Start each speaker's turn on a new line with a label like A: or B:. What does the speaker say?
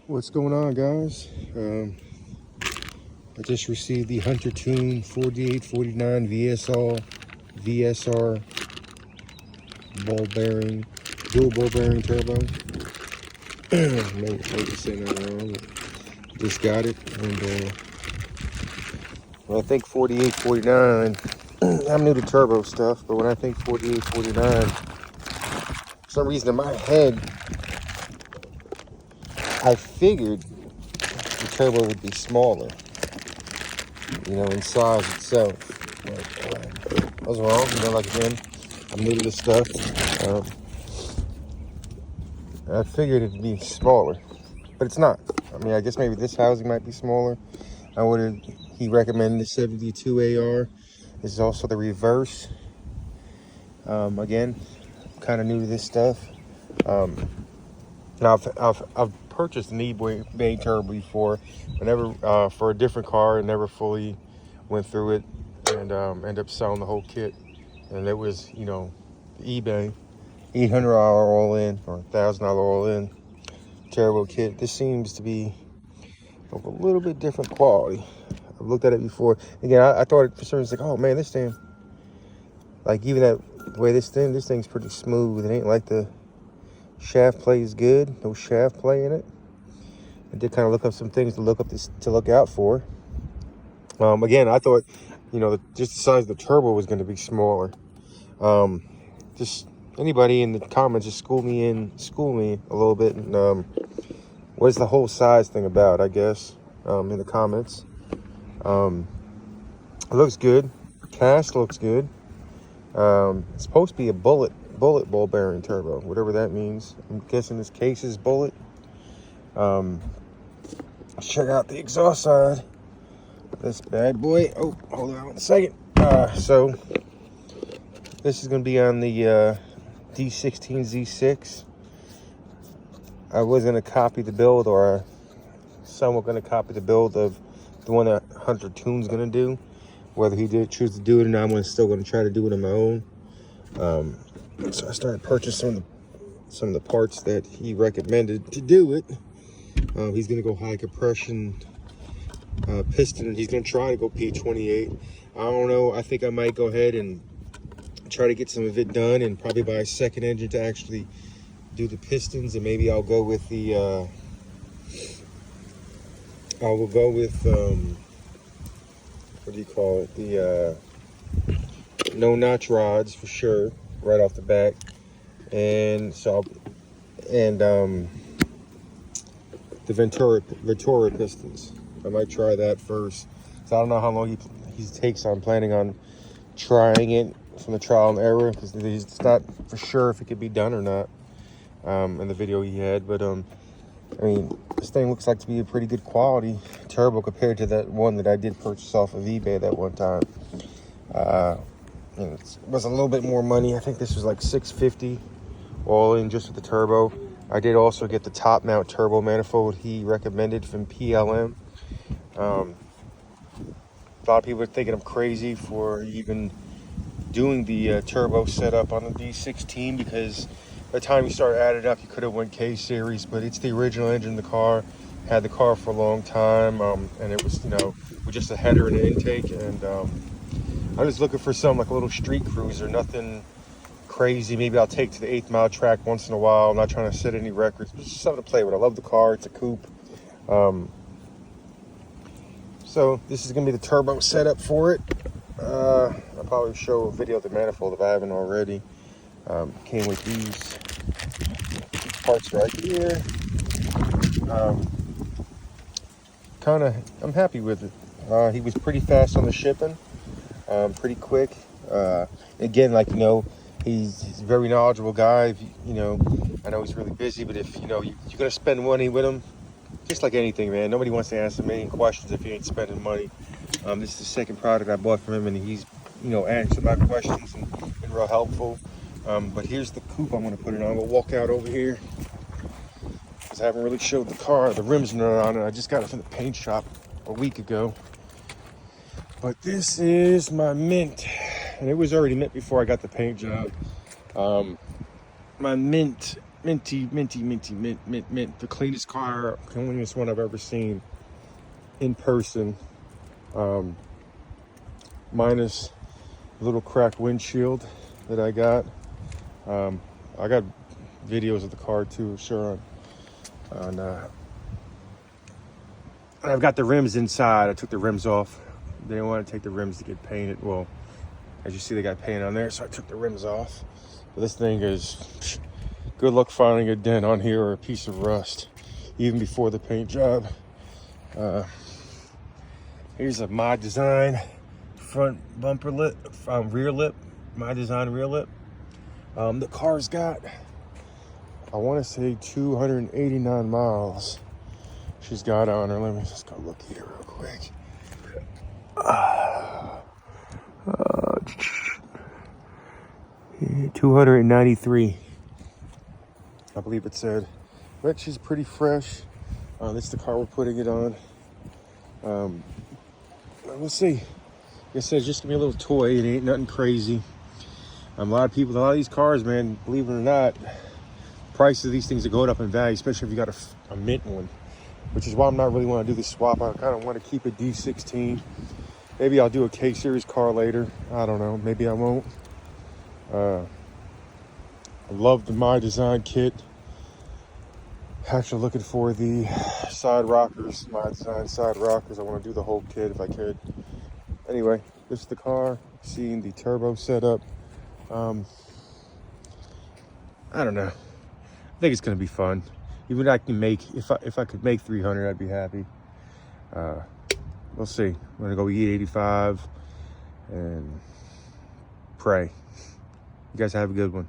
A: What's going on, guys? I just received the Huntertuned 4849 VSR ball bearing, dual ball bearing turbo. maybe saying that wrong. Just got it, and when I think 4849, I'm new to turbo stuff, but when I think 4849, for some reason in my head, I figured the turbo would be smaller, you know, in size itself. But, I was wrong, you know, like again, I'm new to this stuff. I figured it'd be smaller, but it's not. I mean, I guess maybe this housing might be smaller. He recommended the 72 AR. This is also the reverse. Again, kind of new to this stuff. Now I've purchased an eBay turbo before, but never for a different car, and never fully went through it, and ended up selling the whole kit. And it was, you know, eBay, $800 all in, or $1,000 all in turbo kit. This seems to be of a little bit different quality. I've looked at it before. Again, I thought for certain, it's like, oh man, this thing, like even that way this thing's pretty smooth. It ain't like the shaft play is good. No shaft play in it. I did kind of look up some things to look out for. Again, I thought, you know, just the size of the turbo was going to be smaller. Just anybody in the comments, just school me a little bit. And what is the whole size thing about? I guess in the comments. It looks good. Cast looks good. It's supposed to be a bullet ball bearing turbo, whatever that means. I'm guessing this case is bullet. Let's check out the exhaust side. This bad boy. Oh, hold on a second. So this is going to be on the d16z6. I was going to copy the build, or somewhat going to copy the build of the one that Huntertuned's going to do. Whether he did choose to do it or not, I'm still going to try to do it on my own. So I started purchasing some of the parts that he recommended to do it. He's going to go high compression piston. He's going to try to go P28. I don't know. I think I might go ahead and try to get some of it done, and probably buy a second engine to actually do the pistons. And maybe I'll go with the what do you call it? The no notch rods for sure, right off the back. And so the Ventura pistons. I might try that first. So I don't know how long he takes. I'm planning on trying it from the trial and error, because it's not for sure if it could be done or not in the video he had. But I mean, this thing looks like to be a pretty good quality turbo compared to that one that I did purchase off of eBay that one time. It was a little bit more money. I think this was like $650 all in just with the turbo. I did also get the top mount turbo manifold he recommended from PLM. A lot of people are thinking I'm crazy for even doing the turbo setup on the D16, because by the time you start adding up, you could have went K series, but it's the original engine in the car. Had the car for a long time, and it was, you know, with just a header and an intake. And I was looking for some like a little street cruiser, nothing crazy. Maybe I'll take to the 8th mile track once in a while. I'm not trying to set any records, but just something to play with. I love the car. It's a coupe. So this is gonna be the turbo setup for it. I'll probably show a video of the manifold if I haven't already. Came with these parts right here. I'm happy with it. He was pretty fast on the shipping, pretty quick. Again, like, you know, he's a very knowledgeable guy. You know, I know he's really busy, but if, you know, you're gonna spend money with him, just like anything, man, nobody wants to answer a million questions if you ain't spending money. This is the second product I bought from him, and he's, you know, answered my questions and been real helpful. But here's the coupe I'm going to put it on. We'll walk out over here, because I haven't really showed the car. The rims are not on it. I just got it from the paint shop a week ago. But this is my mint, and it was already mint before I got the paint job. My mint Minty, minty, minty, mint, mint, mint. The cleanest car, cleanest one I've ever seen in person. Minus a little cracked windshield that I got. I got videos of the car too, sure. I've got the rims inside. I took the rims off. They didn't want to take the rims to get painted. Well, as you see, they got paint on there, so I took the rims off. But this thing is, good luck finding a dent on here or a piece of rust, even before the paint job. Here's a My Design front bumper lip, rear lip, My Design rear lip. The car's got, I want to say 289 miles she's got on her. Let me just go look here real quick. 293, I believe it said. But she's pretty fresh. This is the car we're putting it on. We'll see. Like I said, it's just gonna be a little toy. It ain't nothing crazy. A lot of these cars, man, believe it or not, prices of these things are going up in value, especially if you got a mint one, which is why I'm not really want to do this swap. I kind of want to keep a D16. Maybe I'll do a K-Series car later. I don't know. Maybe I won't. I love the My Design kit. Actually looking for the side rockers, My Design side rockers. I want to do the whole kit if I could. Anyway, this is the car. Seeing the turbo setup. I don't know. I think it's gonna be fun. Even I can make, if I could make 300, I'd be happy. We'll see. I'm gonna go eat 85 and pray. You guys have a good one.